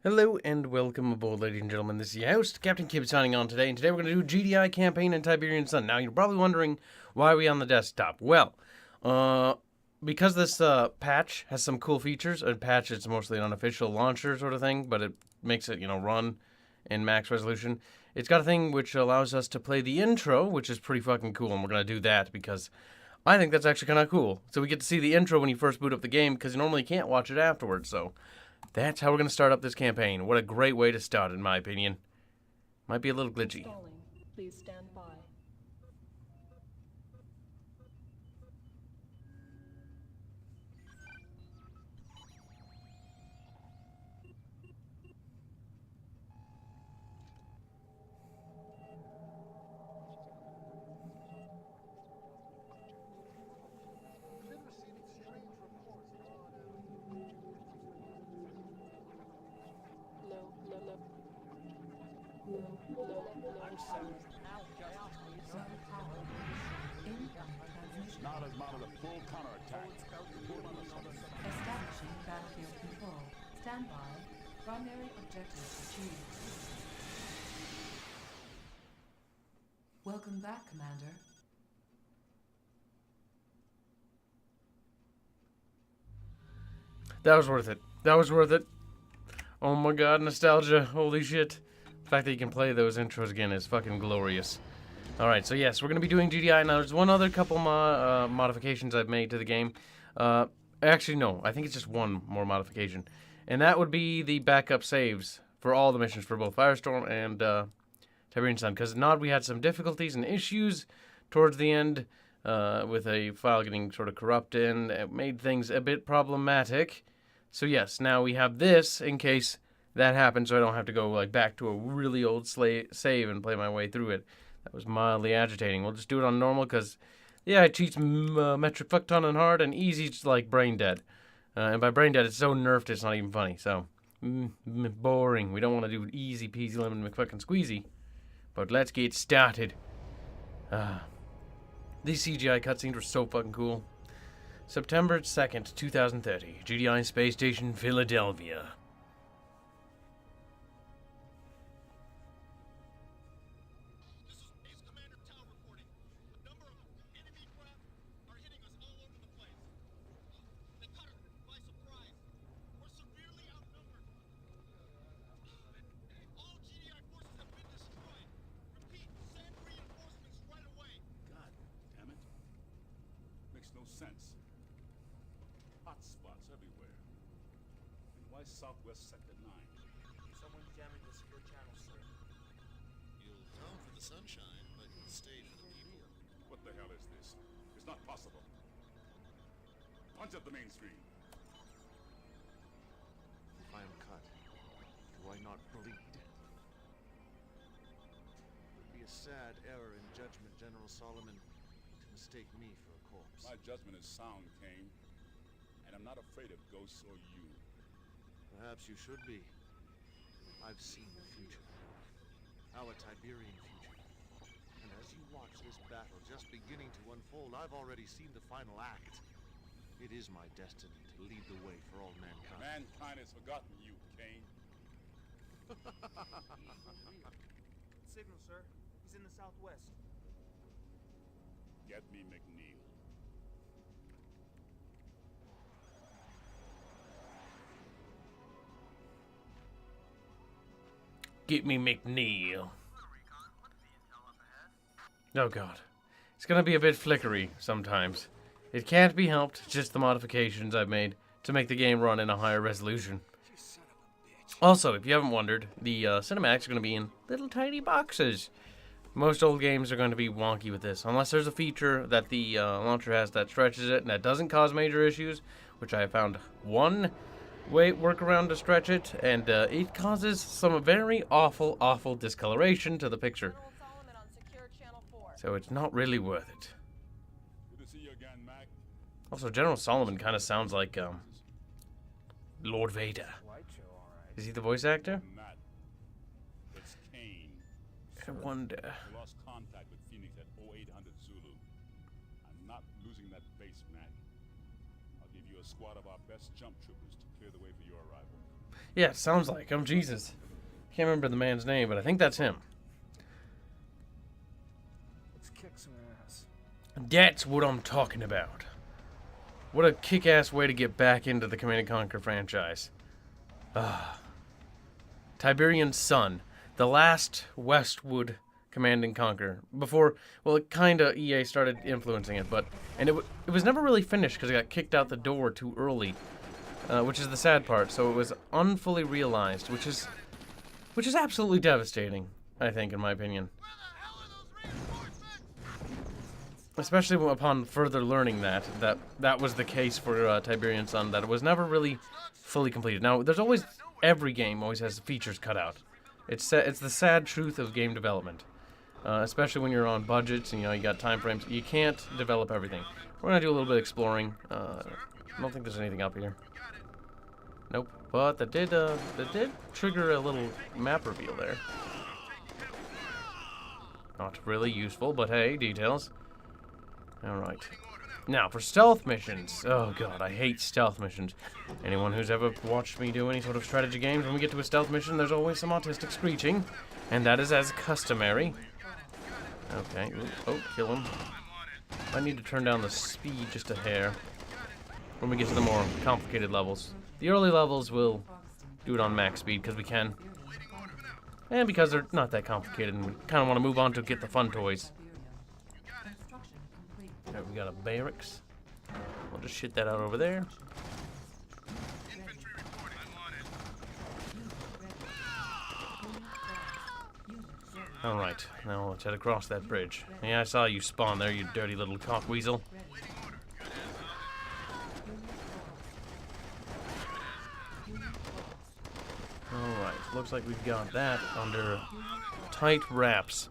Hello and welcome aboard, ladies and gentlemen. This is your host, Captain Kib, signing on today, and today we're going to do GDI campaign in Tiberian Sun. Now, you're probably wondering, why are we on the desktop? Well, because this patch has some cool features. A patch is mostly an unofficial launcher sort of thing, but it makes it, run in max resolution. It's got a thing which allows us to play the intro, which is pretty fucking cool, and we're going to do that because I think that's actually kind of cool. So we get to see the intro when you first boot up the game, because you normally can't watch it afterwards, so that's how we're going to start up this campaign. What a great way to start, in my opinion. Might be a little glitchy. Please stand by. Not as mounted a full counterattack. Establishing battlefield control. Stand by. Primary objective achieved. Welcome back, Commander. That was worth it. That was worth it. Oh my god, nostalgia. Holy shit. The fact that you can play those intros again is fucking glorious. Alright, so yes, we're going to be doing GDI. Now, there's one other couple modifications I've made to the game. Actually, no. I think it's just one more modification. And that would be the backup saves for all the missions for both Firestorm and Tiberian Sun. Because Nod, we had some difficulties and issues towards the end with a file getting sort of corrupted, and it made things a bit problematic. So yes, now we have this in case that happens, so I don't have to go back to a really old save and play my way through it. That was mildly agitating. We'll just do it on normal because, yeah, it cheats metric fuckton on hard, and easy's like brain dead. And by brain dead, it's so nerfed it's not even funny. So, boring. We don't want to do easy peasy lemon McFucking squeezy. But let's get started. These CGI cutscenes were so fucking cool. September 2nd, 2030. GDI Space Station, Philadelphia. Sense. Hot spots everywhere. And why Southwest Sector 9? Someone jamming the secure channel, sir. You'll come for the sunshine, but you'll stay for the people. What the hell is this? It's not possible. Punch up the mainstream. If I am cut, do I not bleed? It would be a sad error in judgment, General Solomon, to mistake me for a corpse. My judgment is sound, Kane. And I'm not afraid of ghosts or you. Perhaps you should be. I've seen the future. Our Tiberian future. And as you watch this battle just beginning to unfold, I've already seen the final act. It is my destiny to lead the way for all mankind. Mankind has forgotten you, Kane. Signal, sir. He's in the southwest. Get me McNeil. Get me McNeil. Oh god. It's gonna be a bit flickery sometimes. It can't be helped, it's just the modifications I've made to make the game run in a higher resolution. Also, if you haven't wondered, the cinematics are going to be in little tiny boxes. Most old games are going to be wonky with this, unless there's a feature that the launcher has that stretches it and that doesn't cause major issues, which I have found one workaround to stretch it, and it causes some very awful discoloration to the picture. So it's not really worth it. Good to see you again, Mac. Also, General Solomon kind of sounds like Lord Vader. Is he the voice actor? Matt. It's Kane. I wonder. We lost contact with Phoenix at 0800 Zulu. I'm not losing that base, Mac. I'll give you a squad of our best jump troopers to clear the way for your arrival. Yeah, it sounds like him. Jesus. Can't remember the man's name, but I think that's him. Let's kick some ass. That's what I'm talking about. What a kick-ass way to get back into the Command & Conquer franchise. Tiberian Sun. The last Westwood Command & Conquer. Before, well, it kinda, EA started influencing it, but... And it was never really finished because it got kicked out the door too early. Which is the sad part. So it was unfully realized, which is absolutely devastating, I think, in my opinion. Especially upon further learning that was the case for Tiberian Sun, that it was never really fully completed. Now, there's always, every game always has features cut out. It's the sad truth of game development. Especially when you're on budgets and, you know, you got time frames. You can't develop everything. We're going to do a little bit of exploring. I don't think there's anything up here. Nope. But that did trigger a little map reveal there. Not really useful, but hey, details. Alright. Now, for stealth missions. Oh god, I hate stealth missions. Anyone who's ever watched me do any sort of strategy games, when we get to a stealth mission, there's always some autistic screeching. And that is as customary. Okay. Ooh, oh, kill him. I need to turn down the speed just a hair when we get to the more complicated levels. The early levels will do it on max speed because we can. And because they're not that complicated and we kind of want to move on to get the fun toys. Alright, we got a barracks. We'll just shit that out over there. Alright, now let's head across that bridge. Yeah, I saw you spawn there, you dirty little cockweasel. Alright, looks like we've got that under tight wraps.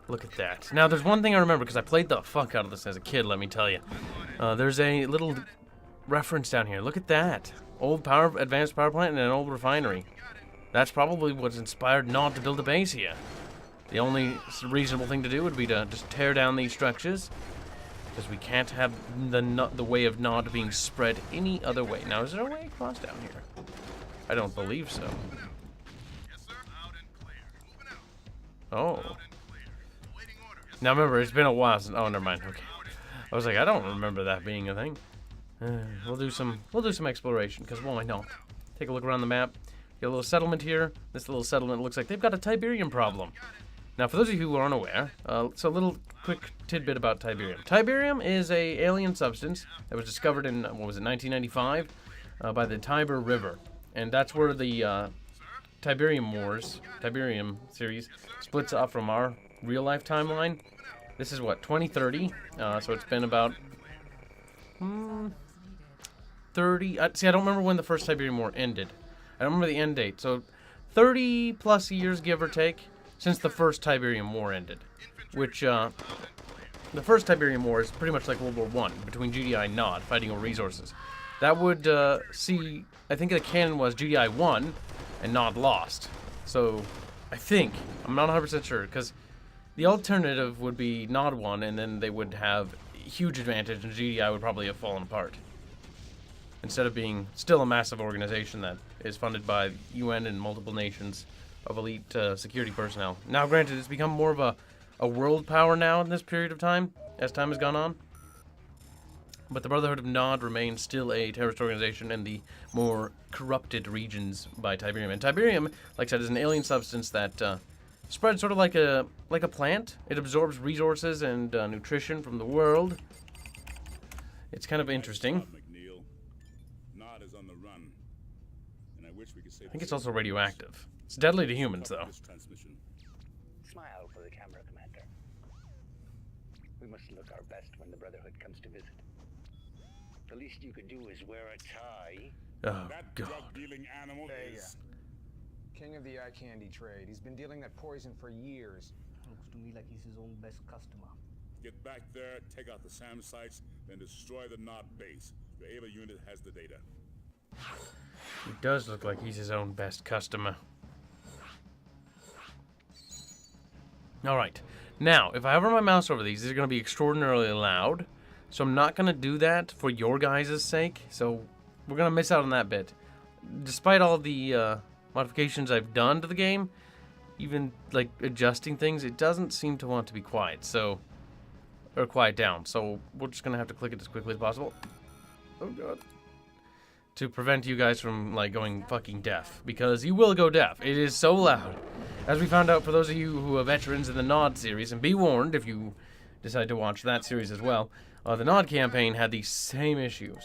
Look at that. Now, there's one thing I remember, because I played the fuck out of this as a kid, let me tell you. There's a little reference down here. Look at that. Old advanced power plant and an old refinery. That's probably what's inspired Nod to build a base here. The only reasonable thing to do would be to just tear down these structures, because we can't have the way of Nod being spread any other way. Now, is there a way across down here? I don't believe so. Oh. Now remember, it's been a while since. Oh, never mind. Okay. I was like, I don't remember that being a thing. We'll do some exploration, because why not? Take a look around the map. Get a little settlement here. This little settlement looks like they've got a Tiberium problem. Now, for those of you who aren't aware, so a little quick tidbit about Tiberium. Tiberium is a alien substance that was discovered in, what was it, 1995, by the Tiber River. And that's where the Tiberium series splits off from our real-life timeline. This is, what, 2030? So it's been about 30... see, I don't remember when the first Tiberium War ended. I don't remember the end date. So 30-plus years, give or take, since the first Tiberium War ended. Which, the first Tiberium War is pretty much like World War I, between GDI and Nod, fighting over resources. That would see... I think the canon was GDI won, and Nod lost. So, I think, I'm not 100% sure, because the alternative would be Nod won, and then they would have a huge advantage, and GDI would probably have fallen apart. Instead of being still a massive organization that is funded by UN and multiple nations of elite security personnel. Now, granted, it's become more of a world power now in this period of time, as time has gone on. But the Brotherhood of Nod remains still a terrorist organization in the more corrupted regions by Tiberium. And Tiberium, like I said, is an alien substance that spreads sort of like a plant. It absorbs resources and nutrition from the world. It's kind of interesting. I think it's also radioactive. It's deadly to humans, though. Smile for the camera, Commander. We must look our best when the Brotherhood comes to visit. The least you could do is wear a tie. Oh, That God. drug-dealing animal is... King of the eye candy trade. He's been dealing that poison for years. Looks to me like he's his own best customer. Get back there, take out the SAM sites, then destroy the Nod base. The Ava unit has the data. It does look like he's his own best customer. Alright. Now, if I hover my mouse over these are going to be extraordinarily loud. So I'm not going to do that for your guys' sake. So we're going to miss out on that bit. despite all the modifications I've done to the game, even like adjusting things, it doesn't seem to want to be quiet. So, or quiet down. So we're just gonna have to click it as quickly as possible. Oh god. To prevent you guys from like going fucking deaf, because you will go deaf. It is so loud. As we found out for those of you who are veterans in the Nod series, and be warned if you decide to watch that series as well, the Nod campaign had these same issues.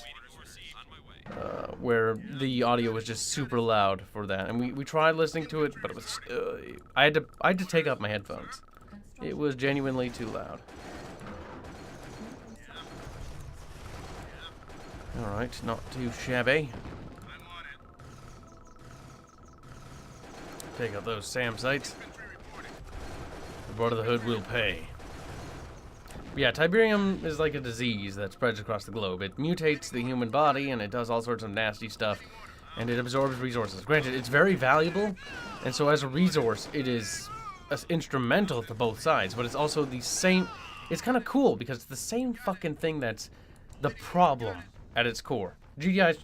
Where the audio was just super loud for that, and we tried listening to it, but it was I had to take off my headphones. It was genuinely too loud. All right, not too shabby. Take out those SAM sites. The Board of the Hood will pay. But yeah, Tiberium is like a disease that spreads across the globe. It mutates the human body, and it does all sorts of nasty stuff, and it absorbs resources. Granted, it's very valuable, and so as a resource, it is instrumental to both sides, but it's also the same... It's kind of cool, because it's the same fucking thing that's the problem at its core. GDI's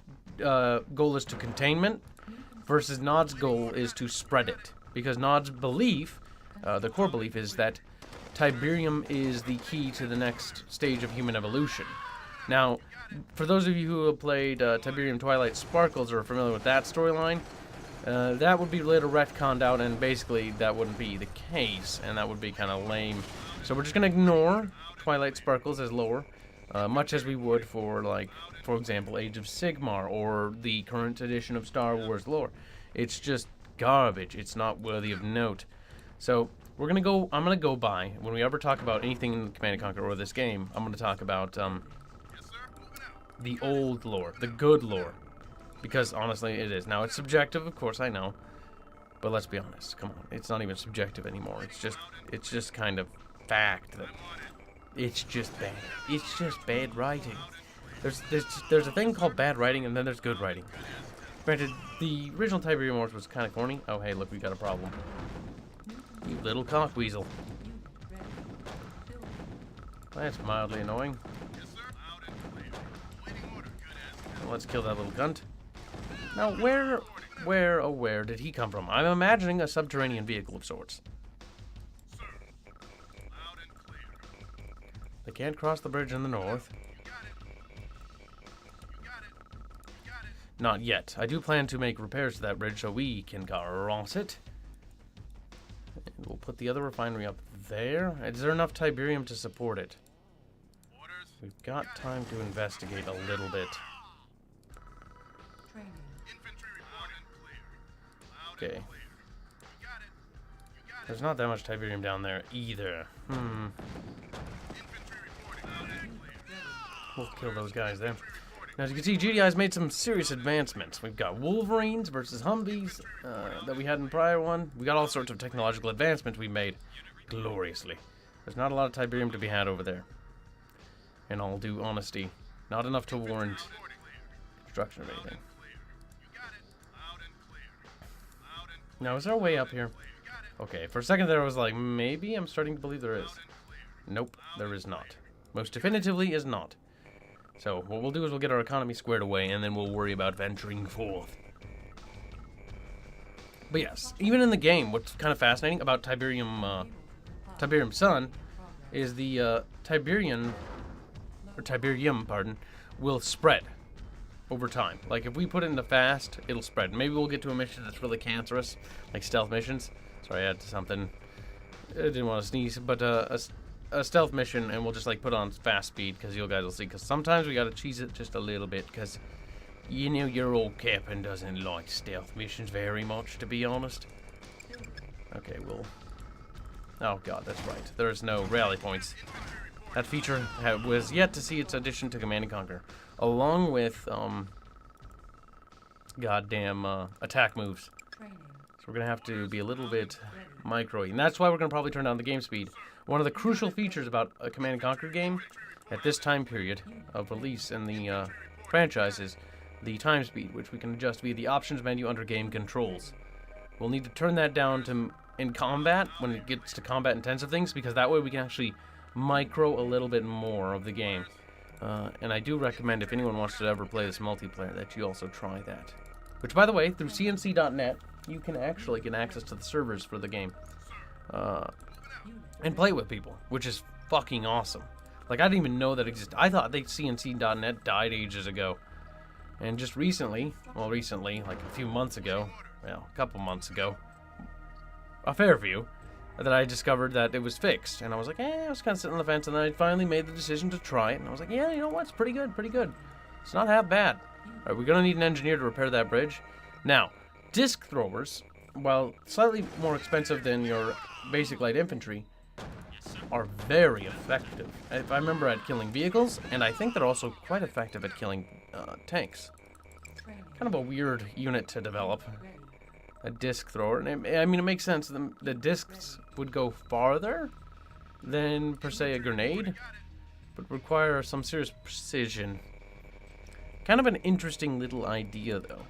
goal is to containment, versus Nod's goal is to spread it. Because Nod's belief, the core belief, is that Tiberium is the key to the next stage of human evolution. Now, for those of you who have played Tiberium Twilight Sparkles or are familiar with that storyline, that would be later retconned out, and basically that wouldn't be the case, and that would be kind of lame. So we're just going to ignore Twilight Sparkles as lore, much as we would for, like, for example, Age of Sigmar or the current edition of Star Wars lore. It's just garbage. It's not worthy of note. So I'm gonna go by, when we ever talk about anything in Command & Conquer or this game, I'm gonna talk about the old lore, the good lore. Because honestly, it is. Now, it's subjective, of course, I know. But let's be honest, come on. It's not even subjective anymore. It's just kind of fact that it's just bad. It's just bad writing. There's a thing called bad writing, and then there's good writing. Granted, the original Tiberium Wars was kind of corny. Oh, hey, look, we got a problem. You little cockweasel. That's mildly annoying. Well, let's kill that little cunt. Now, where did he come from? I'm imagining a subterranean vehicle of sorts. They can't cross the bridge in the north. Not yet. I do plan to make repairs to that bridge so we can cross it. And we'll put the other refinery up there. Is there enough Tiberium to support it? We've got time to investigate a little bit. Okay. There's not that much Tiberium down there either. We'll kill those guys there. Now, as you can see, GDI's made some serious advancements. We've got Wolverines versus Humvees that we had in the prior one. We got all sorts of technological advancements we made gloriously. There's not a lot of Tiberium to be had over there. In all due honesty, not enough to warrant construction of anything. Now, is there a way up here? Okay, for a second there I was like, maybe I'm starting to believe there is. Nope, there is not. Most definitively is not. So, what we'll do is we'll get our economy squared away, and then we'll worry about venturing forth. But yes, even in the game, what's kind of fascinating about Tiberium Sun is the Tiberium, pardon, will spread over time. Like, if we put it into fast, it'll spread. Maybe we'll get to a mission that's really cancerous, like stealth missions. Sorry, I had something. I didn't want to sneeze, but a stealth mission, and we'll just like put on fast speed, because you guys will see, because sometimes we gotta cheese it just a little bit, because you know your old captain doesn't like stealth missions very much, to be honest. Okay, oh god, that's right, there's no rally points. That feature was yet to see its addition to Command & Conquer, along with goddamn attack moves. So we're gonna have to be a little bit micro-y, and that's why we're gonna probably turn down the game speed. One of the crucial features about a Command & Conquer game at this time period of release in the franchise is the time speed, which we can adjust via the options menu under game controls. We'll need to turn that down to in combat, when it gets to combat intensive things, because that way we can actually micro a little bit more of the game. And I do recommend, if anyone wants to ever play this multiplayer, that you also try that. Which, by the way, through cnc.net, you can actually get access to the servers for the game. And play with people, which is fucking awesome. Like, I didn't even know that existed. I thought that cnc.net died ages ago. And just recently, well, recently, like a few months ago, well, a couple months ago, a fair few, that I discovered that it was fixed. And I was like, I was kind of sitting on the fence, and then I finally made the decision to try it. And I was like, yeah, you know what, it's pretty good, pretty good. It's not half bad. All right, we're going to need an engineer to repair that bridge. Now, disc throwers, while slightly more expensive than your basic light infantry, are very effective. If I remember, at killing vehicles, and I think they're also quite effective at killing tanks. Kind of a weird unit to develop, a disc thrower. And I mean, it makes sense. The discs would go farther than, per se, a grenade, but require some serious precision. Kind of an interesting little idea, though.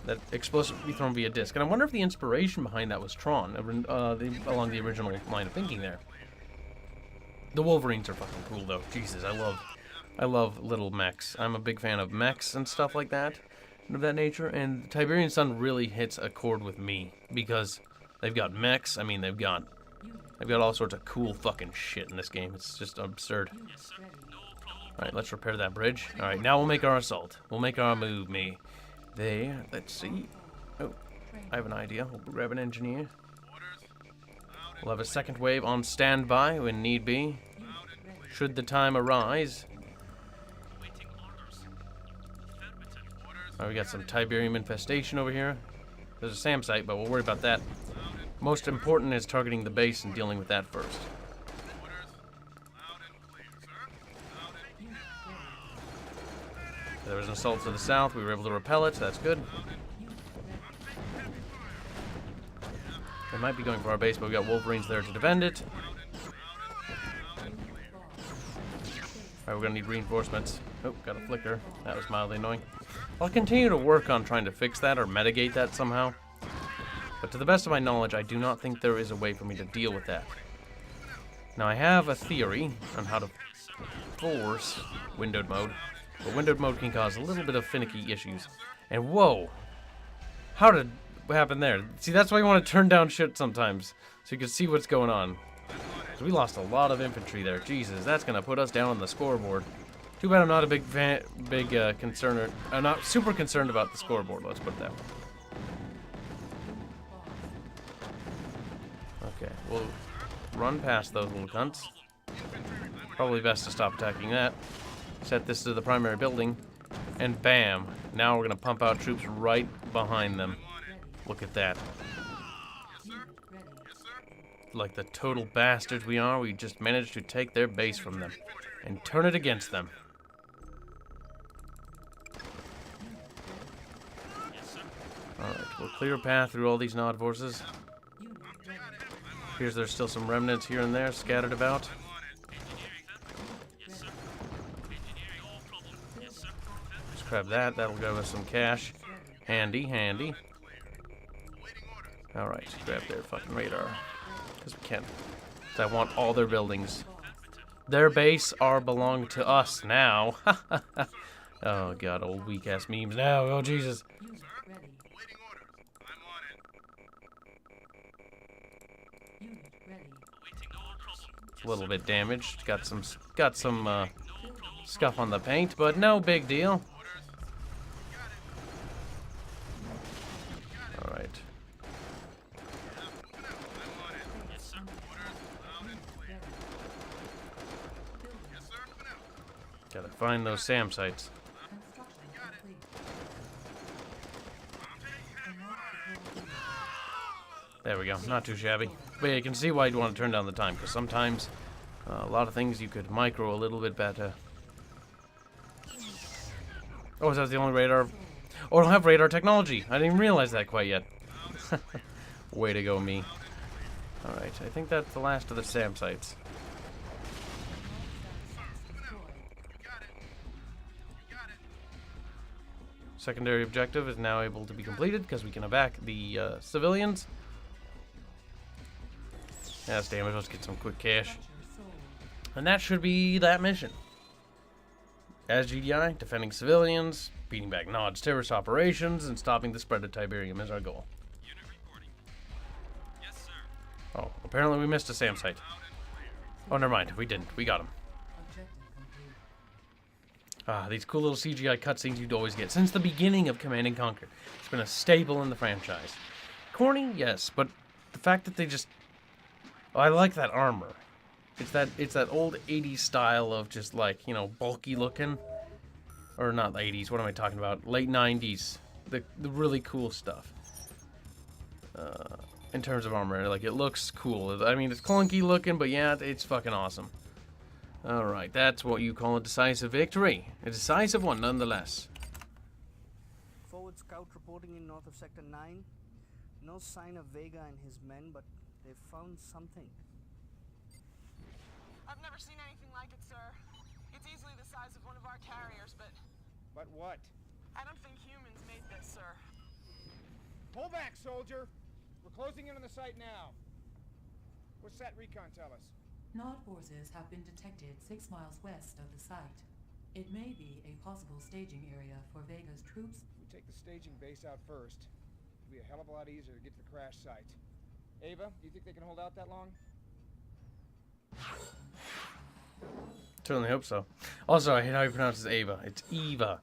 That explosive be thrown via disc. And I wonder if the inspiration behind that was Tron, along the original line of thinking there. The Wolverines are fucking cool, though. Jesus, I love little mechs. I'm a big fan of mechs and stuff like that, of that nature. And Tiberian Sun really hits a chord with me, because they've got mechs. I mean, they've got all sorts of cool fucking shit in this game. It's just absurd. Alright, let's repair that bridge. Alright, now we'll make our assault. We'll make our move, me. There, let's see. Oh, I have an idea. We'll grab an engineer. We'll have a second wave on standby when need be, should the time arise. Alright, we got some Tiberium infestation over here. There's a SAM site, but we'll worry about that. Most important is targeting the base and dealing with that first. There was an assault to the south. We were able to repel it, so that's good. They might be going for our base, but we got Wolverines there to defend it. Alright, we're gonna need reinforcements. Oh, got a flicker. That was mildly annoying. I'll continue to work on trying to fix that or mitigate that somehow. But to the best of my knowledge, I do not think there is a way for me to deal with that. Now, I have a theory on how to force windowed mode. But windowed mode can cause a little bit of finicky issues. And whoa! What happened there? See, that's why you want to turn down shit sometimes, so you can see what's going on. So we lost a lot of infantry there. Jesus, that's gonna put us down on the scoreboard. Too bad I'm not a big concerned. I'm not super concerned about the scoreboard. Let's put it that way. Okay, we'll run past those little cunts. Probably best to stop attacking that. Set this to the primary building, and bam! Now we're gonna pump out troops right behind them. Look at that. Like the total bastards we are, we just managed to take their base from them and turn it against them. Alright, we'll clear a path through all these Nod forces. Appears there's still some remnants here and there scattered about. Let's grab that, that'll give us some cash. Handy, handy. Alright, grab their fucking radar. Because we can. Because I want all their buildings. Their base belong to us now. Oh god, old weak ass memes now. Oh Jesus. A little bit damaged. Got some scuff on the paint, but no big deal. All right. Gotta find those SAM sites. There we go. Not too shabby. But yeah, you can see why you'd want to turn down the time, because sometimes a lot of things you could micro a little bit better. Oh, is that the only radar? Oh, I don't have radar technology. I didn't even realize that quite yet. Way to go, me. Alright, I think that's the last of the SAM sites. Secondary objective is now able to be completed because we can evac the civilians. That's damage. Let's get some quick cash. And that should be that mission. As GDI, defending civilians, beating back Nod's terrorist operations and stopping the spread of Tiberium is our goal. Oh, apparently we missed a SAM site. Oh, never mind. We didn't. We got him. Objective complete. Ah, these cool little CGI cutscenes you'd always get since the beginning of Command and Conquer. It's been a staple in the franchise. Corny, yes, but the fact that they just... Oh, I like that armor. It's that old 80s style of just like, you know, bulky looking. Or not the 80s, what am I talking about? Late 90s. The really cool stuff. In terms of armor, like, it looks cool. I mean, it's clunky looking, but yeah, it's fucking awesome. Alright, that's what you call a decisive victory. A decisive one, nonetheless. Forward scout reporting in north of Sector 9. No sign of Vega and his men, but they've found something. I've never seen anything like it, sir. It's easily the size of one of our carriers, but... But what? I don't think humans made this, sir. Pull back, soldier! We're closing in on the site now. What's that recon tell us? Nod forces have been detected 6 miles west of the site. It may be a possible staging area for Vega's troops. We take the staging base out first. It'll be a hell of a lot easier to get to the crash site. Ava, do you think they can hold out that long? Certainly hope so. Also, I hate how you pronounce it Ava. It's Eva.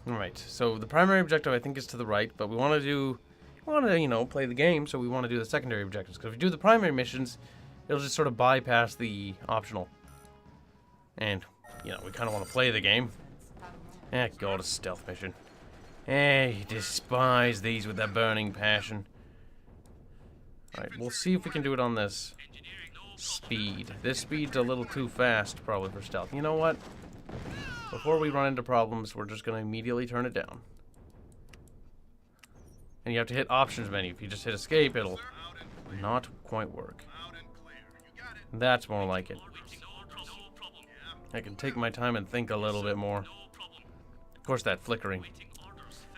Alright, so the primary objective I think is to the right, but we want to, you know, play the game, so we want to do the secondary objectives. Because if we do the primary missions, it'll just sort of bypass the optional. And, you know, we kind of want to play the game. God, a stealth mission. Hey, despise these with their burning passion. Alright, we'll see if we can do it on this speed. This speed's a little too fast, probably, for stealth. You know what? Before we run into problems, we're just going to immediately turn it down. And you have to hit options menu. If you just hit escape, it'll not quite work. That's more like it. I can take my time and think a little bit more. Of course, that flickering.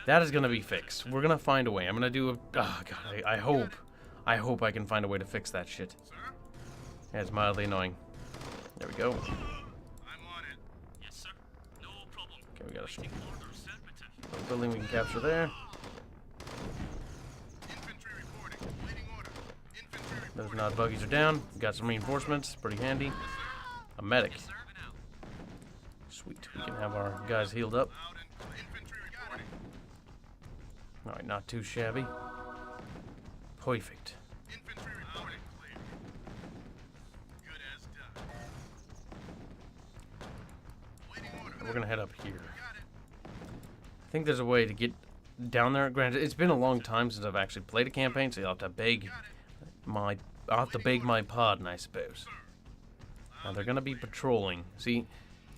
That is going to be fixed. We're going to find a way. I'm going to do a... Oh, God, I hope I can find a way to fix that shit. Yeah, it's mildly annoying. There we go. Okay, we got a building we can capture there. Those Nod buggies are down. We got some reinforcements. Pretty handy. A medic. Sweet. We can have our guys healed up. Alright, not too shabby. Perfect. We're gonna head up here. I think there's a way to get down there. Granted, it's been a long time since I've actually played a campaign, so I'll have to beg my pardon, I suppose. Now they're gonna be patrolling. See,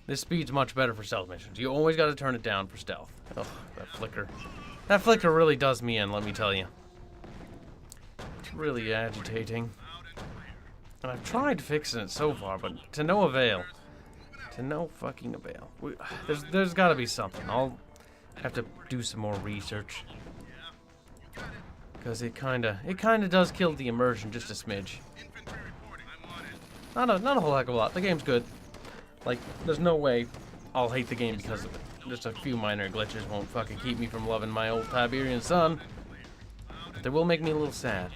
this speed's much better for stealth missions. You always gotta turn it down for stealth. Oh, that flicker. That flicker really does me in, let me tell you. It's really agitating. And I've tried fixing it so far, but to no avail. To no fucking avail. There's gotta be something. I'll have to do some more research. Because it kinda does kill the immersion just a smidge. Not a whole heck of a lot. The game's good. Like, there's no way I'll hate the game because of it. Just a few minor glitches won't fucking keep me from loving my old Tiberian Sun. But they will make me a little sad.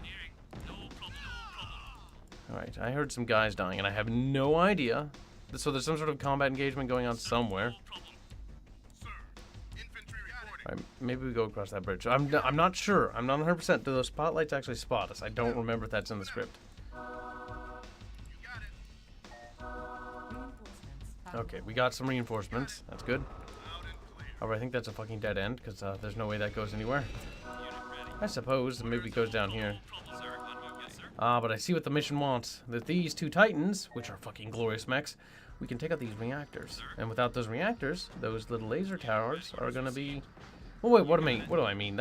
Alright, I heard some guys dying and I have no idea. So there's some sort of combat engagement going on somewhere. Alright, maybe we go across that bridge. I'm not sure. I'm not 100%. Do those spotlights actually spot us? I don't remember if that's in the script. Okay, we got some reinforcements. That's good. However, I think that's a fucking dead end, because there's no way that goes anywhere. I suppose maybe it goes down here. But I see what the mission wants. That these two Titans, which are fucking glorious mechs, we can take out these reactors. And without those reactors, those little laser towers are gonna be... Oh wait, what do I mean?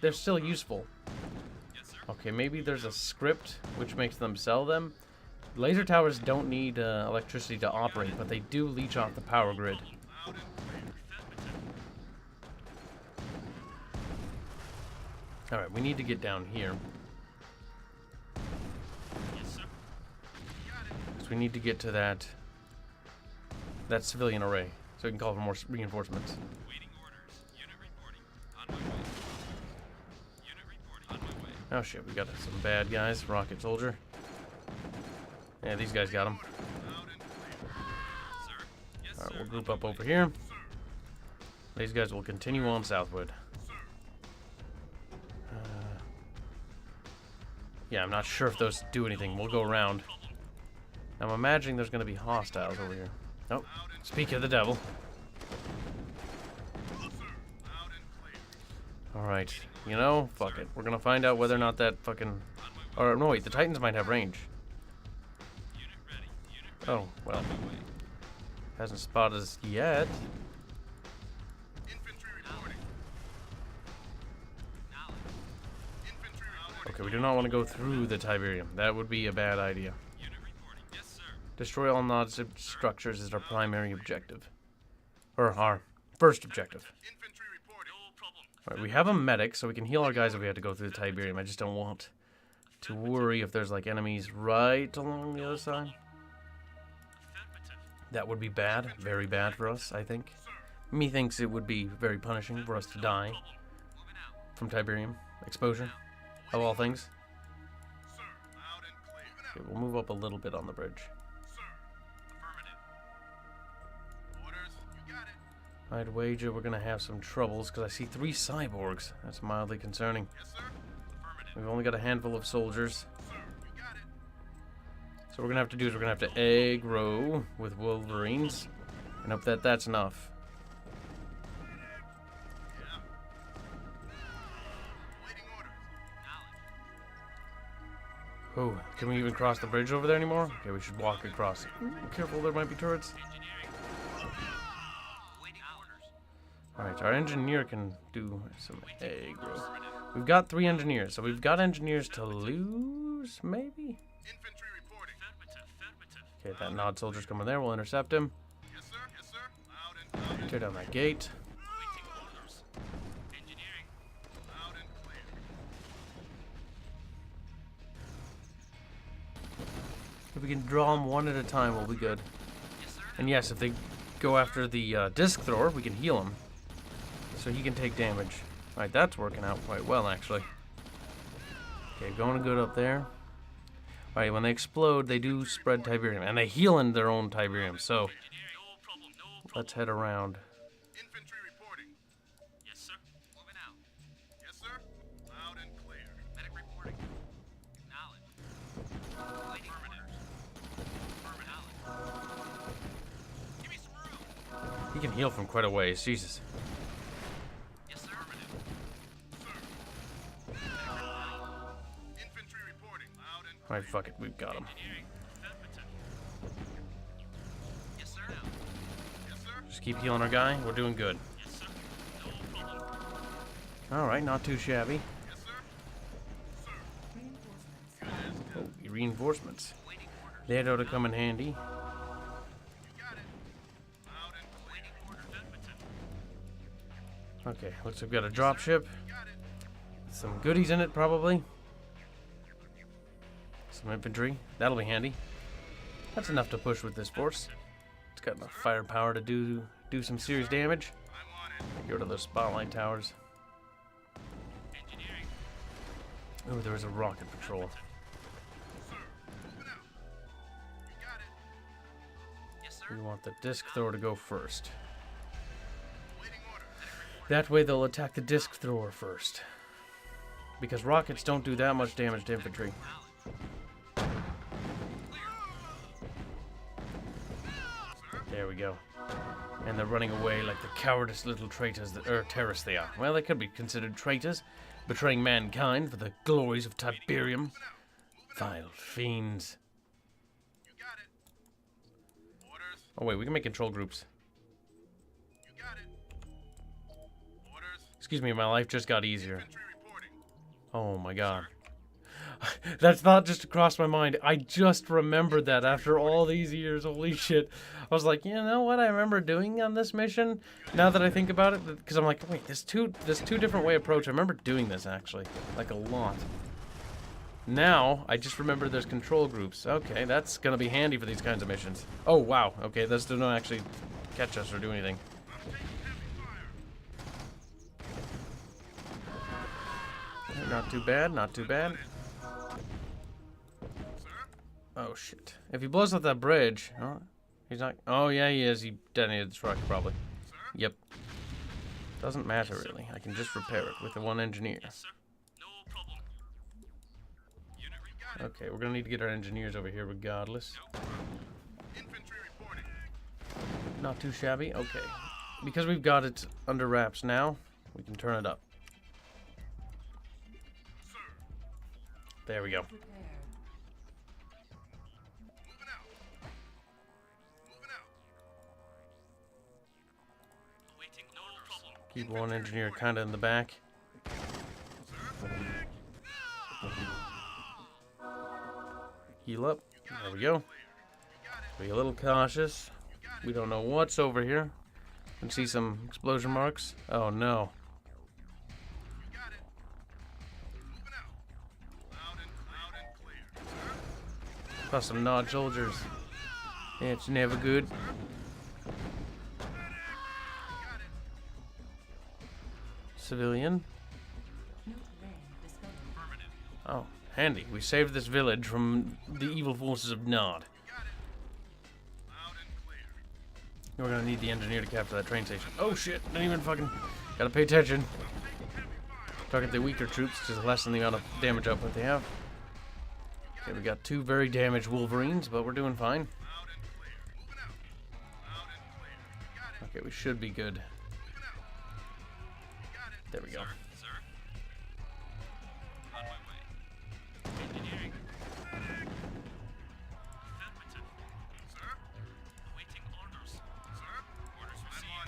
They're still useful. Okay, maybe there's a script which makes them sell them. Laser towers don't need electricity to operate, but they do leech off the power grid. Alright, we need to get down here. So we need to get to that civilian array. so we can call for more reinforcements. Waiting orders. Unit reporting. On my way. Unit reporting. On my way. Oh shit, we got some bad guys. Rocket soldier. Yeah, these guys got him. Sir. Yes, Alright, sir. we'll group up over here. These guys will continue on southward. Yeah, I'm not sure if those do anything. We'll go around. I'm imagining there's going to be hostiles over here. Oh, speak of the devil. Alright, you know, fuck it. We're going to find out whether or not that fucking... Or, no, wait, the Titans might have range. Oh, well. Hasn't spotted us yet. Okay, we do not want to go through the Tiberium. That would be a bad idea. Destroy all nod structures is our primary objective. Or our first objective. Alright, we have a medic, so we can heal our guys if we had to go through the Tiberium. I just don't want to worry if there's, like, enemies right along the other side. That would be bad. Very bad for us, I think. Methinks it would be very punishing for us to die from Tiberium exposure, of all things. Okay, we'll move up a little bit on the bridge. I'd wager we're going to have some troubles because I see 3 cyborgs. That's mildly concerning. We've only got a handful of soldiers. So what we're going to have to do is we're going to have to aggro with Wolverines and hope that that's enough. Oh, can we even cross the bridge over there anymore? Okay, we should walk across. Ooh, careful, there might be turrets. Alright, our engineer can do some aggro. We've got 3 engineers, so we've got engineers to lose, maybe? Okay, that nod soldier's coming there. We'll intercept him. Tear down that gate. If we can draw them one at a time, we'll be good. And yes, if they go after the disc thrower, we can heal him. So he can take damage. Alright, that's working out quite well, actually. Okay, going good up there. Alright, when they explode, they do spread Tiberium. And they heal in their own Tiberium, so... Let's head around. Infantry reporting. Yes, sir. Moving out. Yes, sir. Loud and clear. Medic reporting. Knowledge. Waiting orders. Affirmative. Give me some room. He can heal from quite a ways. Jesus. Yes, sir. Infantry reporting. Loud and Alright, fuck it. We've got him. Yes, sir. Just keep healing our guy. We're doing good. Yes, sir. No problem. Alright, not too shabby. Reinforcements. Oh, reinforcements. They ought to come in handy. Okay, looks like we've got a dropship. Some goodies in it, probably. Some infantry. That'll be handy. That's enough to push with this force. It's got enough firepower to do some serious damage. Get rid of those spotlight towers. Oh, there was a rocket patrol. We want the disc thrower to go first. That way they'll attack the disc thrower first. Because rockets don't do that much damage to infantry. There we go. And they're running away like the cowardice little traitors that terrorists they are. Well, they could be considered traitors, betraying mankind for the glories of Tiberium. Vile fiends. Oh wait, we can make control groups. Excuse me, my life just got easier. Oh my god. That's not just crossed my mind. I just remembered that after all these years. Holy shit. I was like, you know what I remember doing on this mission? Now that I think about it, because I'm like, wait, there's two different way approach. I remember doing this actually, like a lot. Now, I just remember there's control groups. Okay, that's gonna be handy for these kinds of missions. Oh, wow. Okay, those don't actually catch us or do anything. Not too bad, not too bad. Oh shit. If he blows up that bridge, he's not. Oh yeah, he is. He detonated the truck probably. Yep. Doesn't matter really. I can just repair it with the one engineer. Okay, we're gonna need to get our engineers over here regardless. Not too shabby. Okay. Because we've got it under wraps now, we can turn it up. There we go. Keep one engineer kind of in the back. Heal up. There we go. Be a little cautious. We don't know what's over here. I can see some explosion marks. Oh no. Plus some nod soldiers. It's never good. Civilian. Oh, handy. We saved this village from the evil forces of Nod. We're gonna need the engineer to capture that train station. Oh shit, didn't even fucking... Gotta pay attention. Target the weaker troops to lessen the amount of damage output they have. Okay, we got 2 very damaged Wolverines, but we're doing fine. Okay, we should be good. There we go.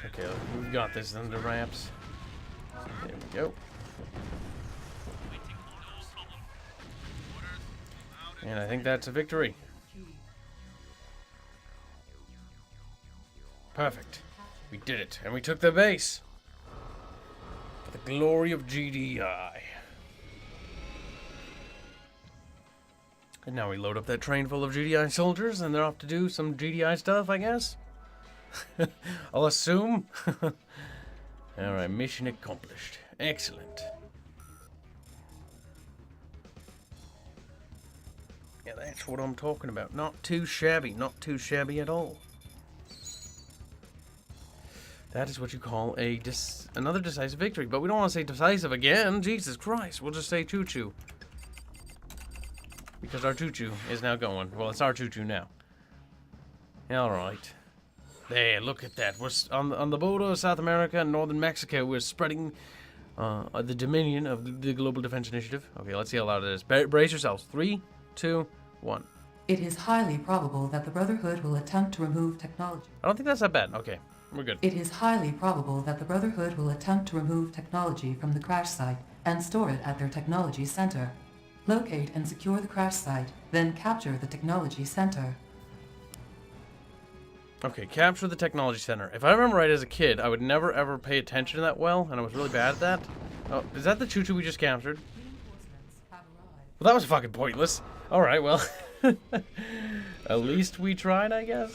Okay, we've got this under wraps. There we go. And I think that's a victory. Perfect. We did it. And we took the base. For the glory of GDI. And now we load up that train full of GDI soldiers and they're off to do some GDI stuff, I guess. I'll assume. Alright, mission accomplished. Excellent. Yeah, that's what I'm talking about. Not too shabby. Not too shabby at all. That is what you call another decisive victory. But we don't want to say decisive again. Jesus Christ. We'll just say choo-choo. Because our choo-choo is now going. Well, it's our choo-choo now. Alright. There, look at that. We're on the border of South America and northern Mexico. We're spreading the dominion of the Global Defense Initiative. Okay, let's see how loud it is. Brace yourselves. 3, 2, 1. It is highly probable that the Brotherhood will attempt to remove technology. I don't think that's that bad. Okay, we're good. It is highly probable that the Brotherhood will attempt to remove technology from the crash site and store it at their technology center. Locate and secure the crash site, then capture the technology center. Okay, capture the technology center. If I remember right, as a kid, I would never ever pay attention to that well, and I was really bad at that. Oh, is that the choo-choo we just captured? Well, that was fucking pointless. Alright, well. At least we tried, I guess.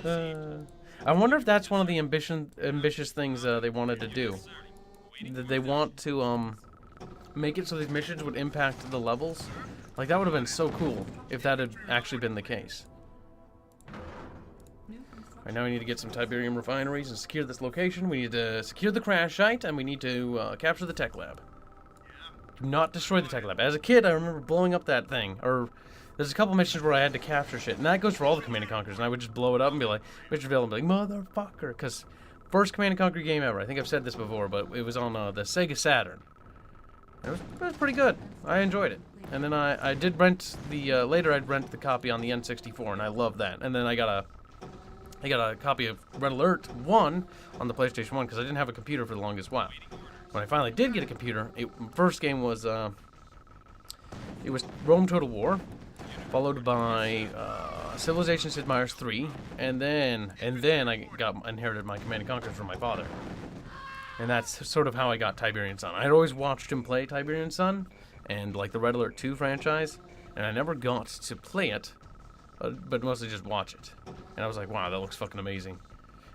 I wonder if that's one of the ambitious things they wanted to do. That they want to make it so these missions would impact the levels. Like, that would have been so cool if that had actually been the case. Right now we need to get some Tiberium refineries and secure this location. We need to secure the crash site, and we need to capture the tech lab. Do not destroy the tech lab. As a kid, I remember blowing up that thing. Or there's a couple missions where I had to capture shit, and that goes for all the Command & Conquers. And I would just blow it up and be like, Mr. Vale, and be like, motherfucker, because first Command & Conquer game ever. I think I've said this before, but it was on the Sega Saturn. It was pretty good. I enjoyed it. And then I did rent the later I'd rent the copy on the N64, and I love that. And then I got a copy of Red Alert 1 on the PlayStation 1 because I didn't have a computer for the longest while. When I finally did get a computer, first game was it was Rome Total War, followed by Civilization Sid Meier's 3, and then I inherited my Command & Conquers from my father. And that's sort of how I got Tiberian Sun. I had always watched him play Tiberian Sun and like the Red Alert 2 franchise, and I never got to play it. But mostly just watch it. And I was like, wow, that looks fucking amazing.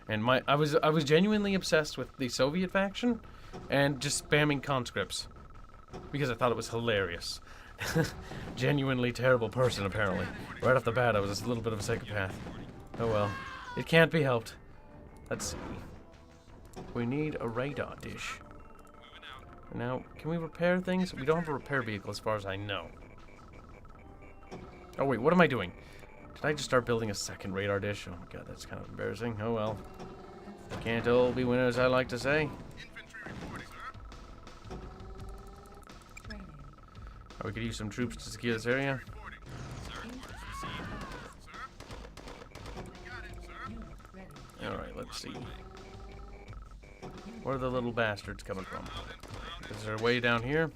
And I was genuinely obsessed with the Soviet faction and just spamming conscripts because I thought it was hilarious. Genuinely terrible person, apparently. Right off the bat, I was a little bit of a psychopath. Oh well. It can't be helped. Let's see. We need a radar dish. Now, can we repair things? We don't have a repair vehicle as far as I know. Oh wait, what am I doing? Did I just start building a second radar dish? Oh my god, that's kind of embarrassing. Oh well. Can't all be winners, I like to say. Oh, we could use some troops to secure this area. Alright, let's see. Where are the little bastards coming from? Is there a way down here?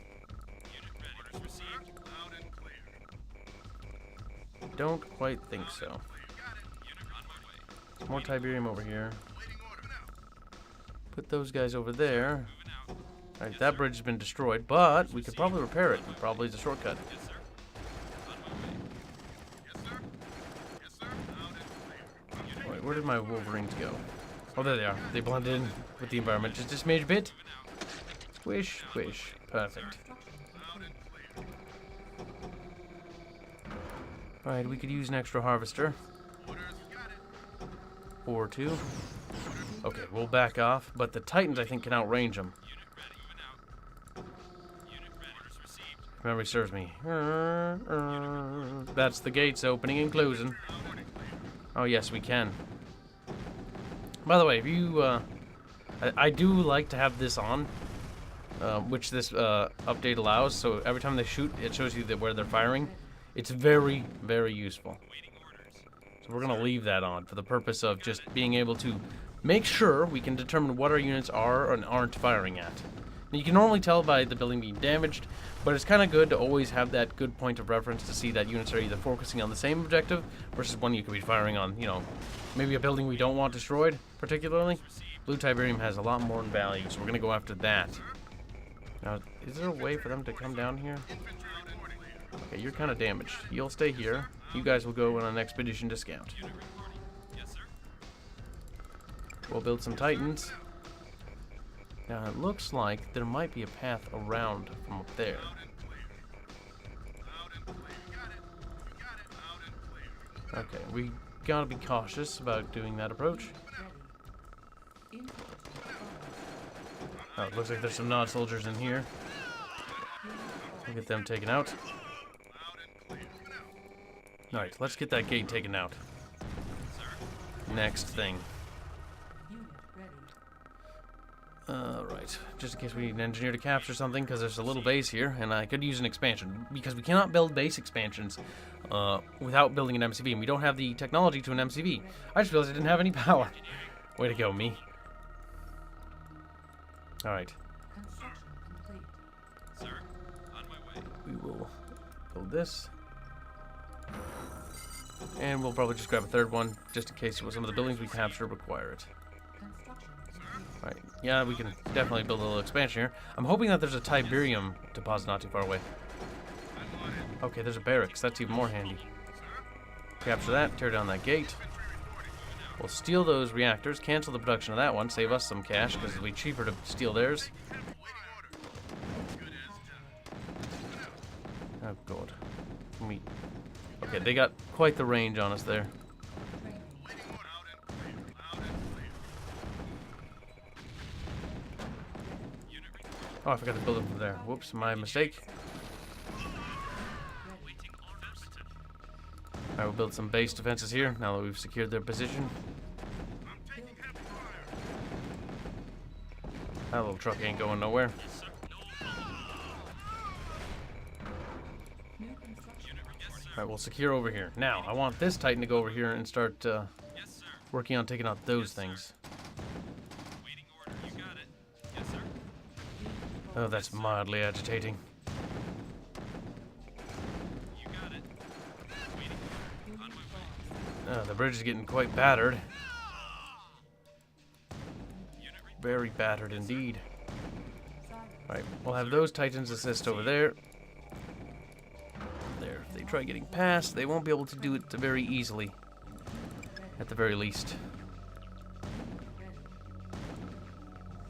Don't quite think so. More Tiberium over here. Put those guys over there. Alright, that bridge has been destroyed, but we could probably repair it. It probably is a shortcut. Alright, where did my Wolverines go? Oh, there they are. They blended in with the environment just a smidge bit. Squish, squish. Perfect. Alright, we could use an extra harvester. Or two. Okay, we'll back off, but the Titans, I think, can outrange them. If memory serves me. That's the gates opening and closing. Oh, yes, we can. By the way, if you, I do like to have this on, which this update allows, so every time they shoot, it shows you where they're firing. It's very, very useful. So we're going to leave that on for the purpose of just being able to make sure we can determine what our units are and aren't firing at. Now, you can normally tell by the building being damaged, but it's kind of good to always have that good point of reference to see that units are either focusing on the same objective versus one you could be firing on, you know, maybe a building we don't want destroyed, particularly. Blue Tiberium has a lot more in value, so we're going to go after that. Now, is there a way for them to come down here? Okay, you're kind of damaged. You'll stay here. You guys will go on an expedition to scout. We'll build some Titans. Now, it looks like there might be a path around from up there. Okay, we gotta be cautious about doing that approach. Oh, it looks like there's some Nod soldiers in here. We'll get them taken out. Alright, let's get that gate taken out. Next thing. Right. Just in case we need an engineer to capture something, because there's a little base here, and I could use an expansion. Because we cannot build base expansions without building an MCV, and we don't have the technology to an MCV. I just realized I didn't have any power. Way to go, me. Alright. Sir, on my way. We will build this. And we'll probably just grab a third one, just in case some of the buildings we capture require it. Alright, yeah, we can definitely build a little expansion here. I'm hoping that there's a Tiberium deposit not too far away. Okay, there's a barracks. That's even more handy. Capture that, tear down that gate. We'll steal those reactors, cancel the production of that one, save us some cash, because it'll be cheaper to steal theirs. Oh, God. Okay, they got quite the range on us there. Oh, I forgot to build them from there. Whoops, my mistake. Alright, we'll build some base defenses here, now that we've secured their position. That little truck ain't going nowhere. Alright, we'll secure over here. Now, I want this Titan to go over here and start working on taking out those things. Oh, that's mildly agitating. The bridge is getting quite battered. Very battered indeed. Alright, we'll have those Titans assist over there. There, if they try getting past, they won't be able to do it very easily. At the very least.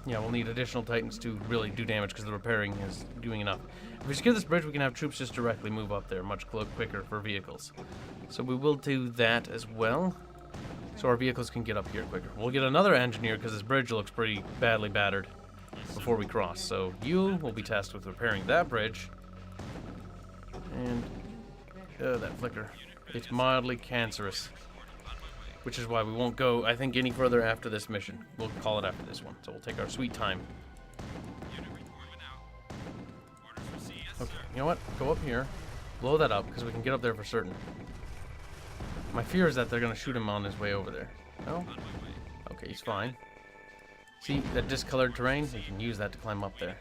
Yeah, we'll need additional Titans to really do damage because the repairing is doing enough. If we secure this bridge, we can have troops just directly move up there much quicker for vehicles. So we will do that as well, so our vehicles can get up here quicker. We'll get another engineer because this bridge looks pretty badly battered before we cross. So you will be tasked with repairing that bridge. And that flicker. It's mildly cancerous, which is why we won't go, I think, any further after this mission. We'll call it after this one, so we'll take our sweet time. Okay, you know what? Go up here, blow that up, because we can get up there for certain. My fear is that they're going to shoot him on his way over there. No? Okay, he's fine. See, that discolored terrain? We can use that to climb up there.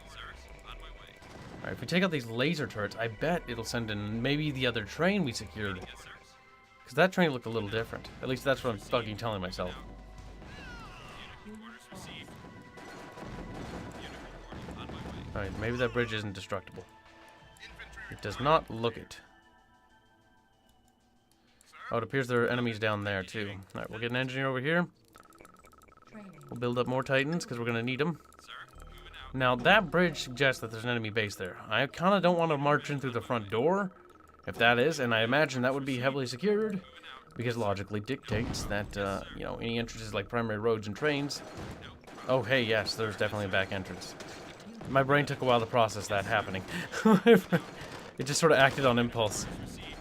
Alright, if we take out these laser turrets, I bet it'll send in maybe the other train we secured. Because that train looked a little different. At least that's what I'm fucking telling myself. Alright, maybe that bridge isn't destructible. It does not look it. Oh, it appears there are enemies down there too. Alright, we'll get an engineer over here. We'll build up more Titans because we're going to need them. Now, that bridge suggests that there's an enemy base there. I kind of don't want to march in through the front door, if that is, and I imagine that would be heavily secured, because logically dictates that, you know, any entrances like primary roads and trains. Oh, hey, yes, there's definitely a back entrance. My brain took a while to process that happening. It just sort of acted on impulse.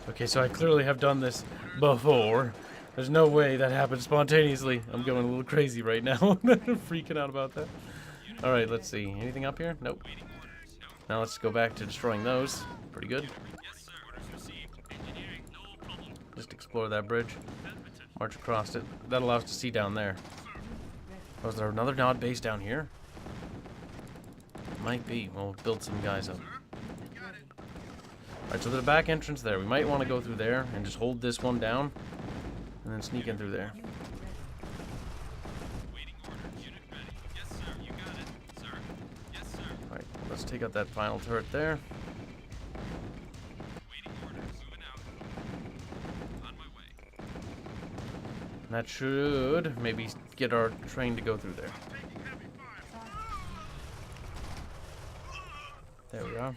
Okay, so I clearly have done this before. There's no way that happened spontaneously. I'm going a little crazy right now. I'm freaking out about that. Alright, let's see. Anything up here? Nope. Now let's go back to destroying those. Pretty good. Just explore that bridge. March across it. That allows us to see down there. Oh, is there another nod base down here? Might be. We'll build some guys up. Alright, so there's a back entrance there. We might want to go through there and just hold this one down. And then sneak in through there. Alright, let's take out that final turret there. And that should maybe get our train to go through there. There we are.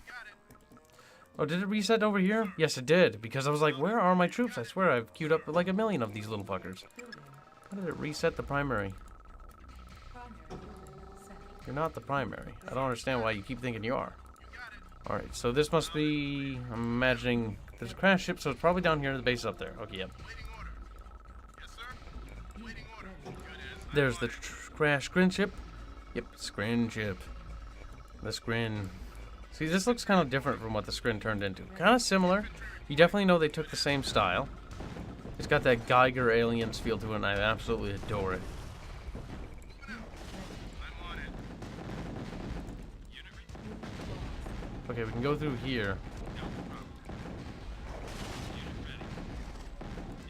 Oh, did it reset over here? Yes, it did. Because I was like, where are my troops? I swear I've queued up like a million of these little fuckers. How did it reset the primary? You're not the primary. I don't understand why you keep thinking you are. Alright, so this must be... I'm imagining... There's a crash ship, so it's probably down here. The base is up there. Okay, yep. There's the crash scrin ship. Yep, scrin ship. The scrin. See, this looks kind of different from what the scrin turned into. Kind of similar. You definitely know they took the same style. It's got that Geiger Aliens feel to it, and I absolutely adore it. Okay, we can go through here.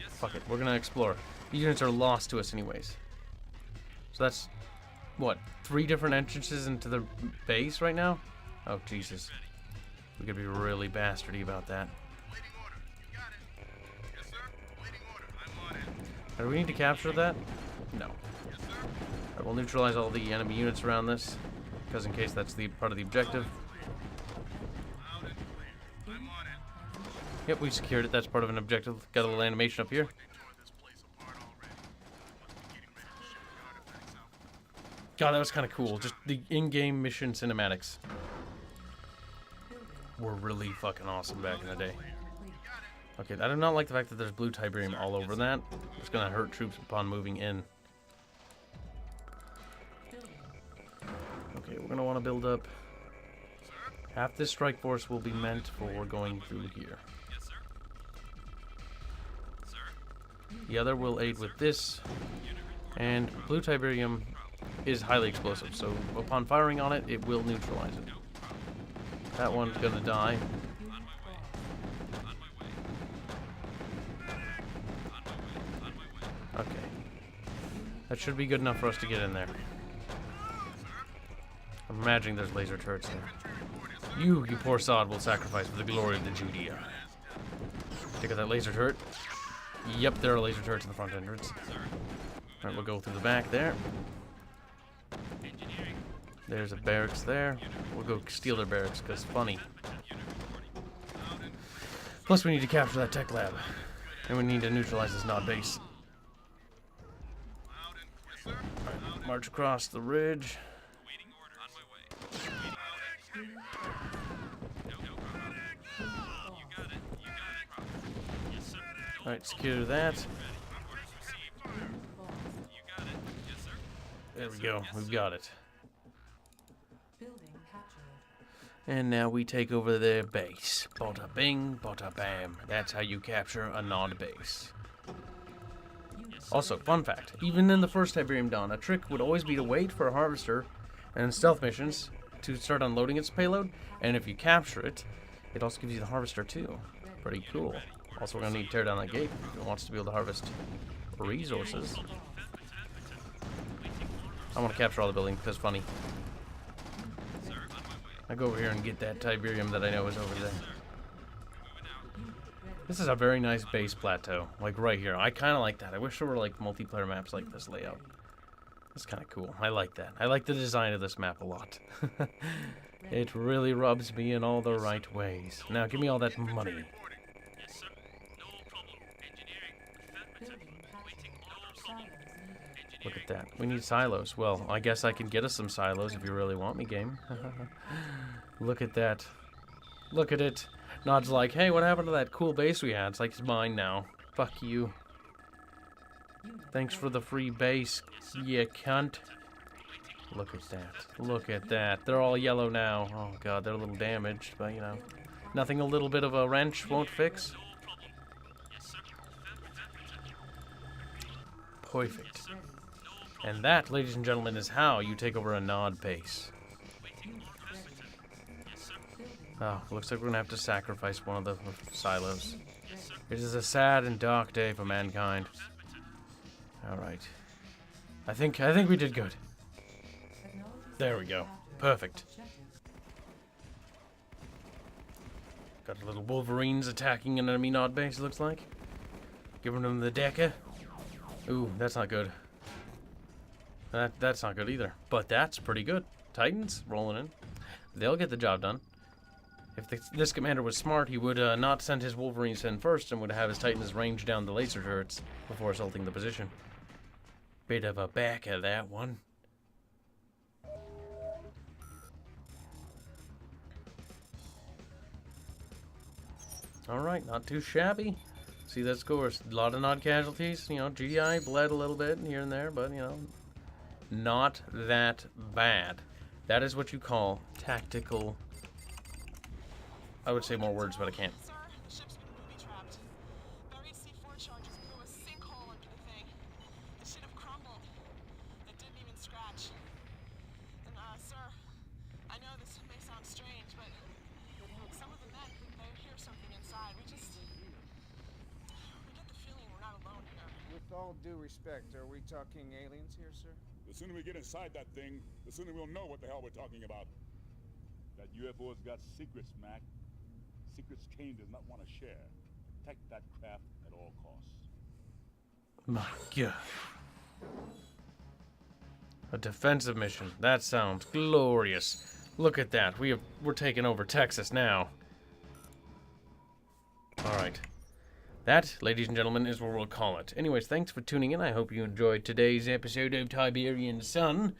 Fuck it, we're gonna explore. These units are lost to us anyways. So that's, what, 3 different entrances into the base right now? Oh, Jesus. We could be really bastardy about that. Do we need to capture that? No. Alright, we'll neutralize all the enemy units around this, because in case that's the part of the objective. Yep, we secured it. That's part of an objective. Got a little animation up here. God, that was kind of cool. Just the in-game mission cinematics were really fucking awesome back in the day. Okay, I do not like the fact that there's blue Tiberium all over that. It's going to hurt troops upon moving in. Okay, we're going to want to build up. Half this strike force will be meant for going through here. The other will aid with this. And blue Tiberium is highly explosive, so upon firing on it, it will neutralize it. That one's gonna die. Okay. That should be good enough for us to get in there. I'm imagining there's laser turrets there. You poor sod, will sacrifice for the glory of the Judea. Take out that laser turret. Yep, there are laser turrets in the front entrance. Alright, we'll go through the back there. There's a barracks there. We'll go steal their barracks, because funny. Plus, we need to capture that tech lab. And we need to neutralize this Nod base. Alright, march across the ridge. Alright, secure that. There we go, we've got it. And now we take over their base. Bada bing, bada bam. That's how you capture a Nod base. Also, fun fact, even in the first Tiberium Dawn, a trick would always be to wait for a harvester and stealth missions to start unloading its payload, and if you capture it, it also gives you the harvester too. Pretty cool. Also, we're going to need to tear down that gate if it wants to be able to harvest resources. I want to capture all the buildings because funny. I go over here and get that Tiberium that I know is over there. This is a very nice base plateau, like right here. I kind of like that. I wish there were like multiplayer maps like this layout. That's kind of cool. I like that. I like the design of this map a lot. It really rubs me in all the right ways. Now give me all that money. Look at that. We need silos. Well, I guess I can get us some silos if you really want me, game. Look at that. Look at it. Nod's like, hey, what happened to that cool base we had? It's like, it's mine now. Fuck you. Thanks for the free base, you cunt. Look at that. Look at that. They're all yellow now. Oh, God, they're a little damaged, but, you know. Nothing a little bit of a wrench won't fix. Perfect. And that, ladies and gentlemen, is how you take over a Nod base. Oh, looks like we're gonna have to sacrifice one of the silos. It is a sad and dark day for mankind. Alright. I think we did good. There we go. Perfect. Got a little Wolverines attacking an enemy Nod base, looks like. Giving them the decker. Ooh, that's not good. That's not good either. But that's pretty good. Titans rolling in. They'll get the job done. If this commander was smart, he would not send his Wolverines in first and would have his Titans range down the laser turrets before assaulting the position. Bit of a backer, that one. Alright, not too shabby. See that scores. A lot of Nod casualties. You know, GDI bled a little bit here and there, but, you know, not that bad. That is what you call tactical. I would say more words, but I can't. Sir, the ship's been booby-trapped. Buried C4 charges blew a sinkhole under the thing. It should have crumbled. It didn't even scratch. And, sir, I know this may sound strange, but some of the men think they hear something inside. We get the feeling we're not alone here. With all due respect, are we talking aliens here, sir? The sooner we get inside that thing, the sooner we'll know what the hell we're talking about. That UFO's got secrets, Mac. Secrets Kane does not want to share. Protect that craft at all costs. My God. A defensive mission. That sounds glorious. Look at that. We're taking over Texas now. Alright. That, ladies and gentlemen, is what we'll call it. Anyways, thanks for tuning in. I hope you enjoyed today's episode of Tiberian Sun.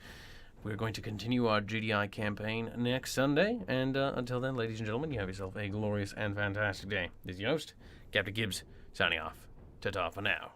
We're going to continue our GDI campaign next Sunday. And until then, ladies and gentlemen, you have yourself a glorious and fantastic day. This is your host, Captain Gibbs, signing off. Ta-ta for now.